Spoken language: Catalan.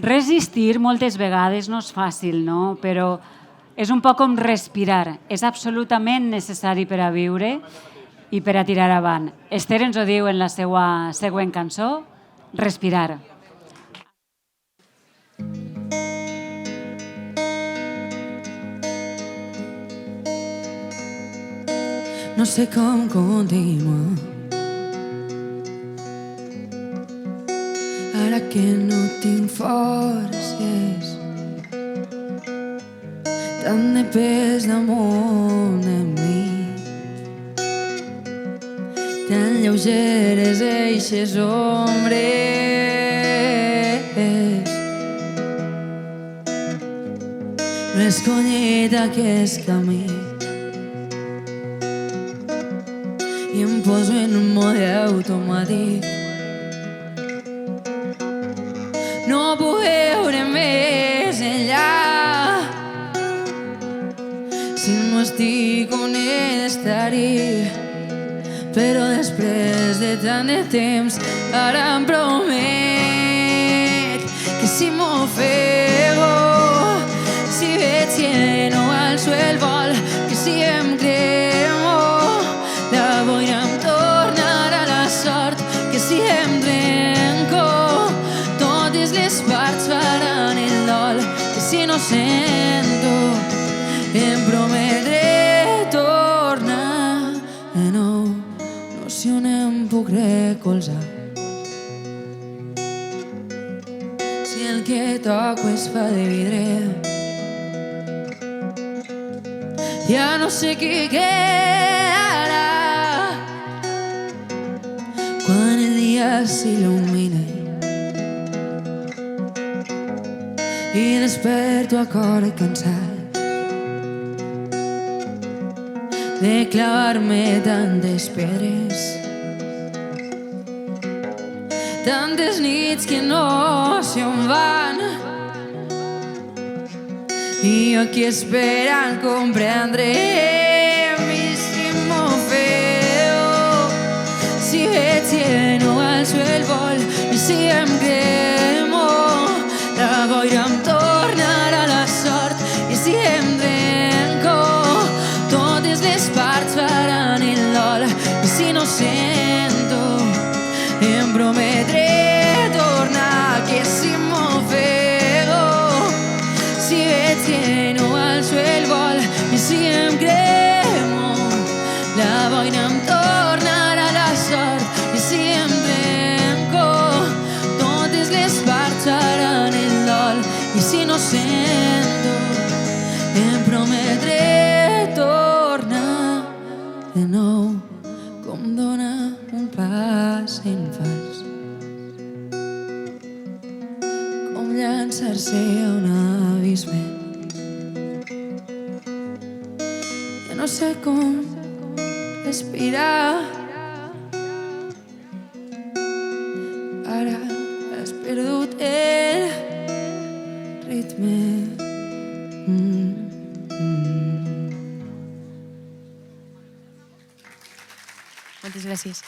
Resistir moltes vegades no és fàcil, no? Però és un poc com respirar. És absolutament necessari per a viure i per a tirar avant. Esther ens ho diu en la seva següent cançó, respirar. No sé com continuar ara que no tinc forces, tant de pes damunt de mi, tan lleugeres eixes ombres. No he escollit aquest camí i em poso en un mode automàtic. No puc veure més enllà si no estic on he d'estar-hi. Però després de tant de temps ara em promet que si m'ofego, si veig que no alço el vol, que si em cremo la boira em tornarà la sort, que si em trenco totes les parts faran el dol, que si no sento em prometré tornar de nou. No sé on em puc recolzar, si el que toco és fa de vidre. Ja no sé què quedarà quan el dia s'il·lumina i desperto a cor cansat de clavar-me tantes pedres, tantes nits que no sé on van, i jo aquí esperant comprendre si m'ofego, si veig que no alço el vol i si em cremo la boira em tornarà la sort, i si em trenco totes les parts faran el dol, i si no sento em prometré tornar, que si m'ofego, si veig que no alço el vol i si em cremo la boira em tornarà la sort, i si em trenco totes les parts faran el dol, i si no sento em prometré tornar de nou, com donar un pas en fals, com llançar-se a un abisme. Ja no sé com respirar, ara has perdut el ritme. Moltes gràcies.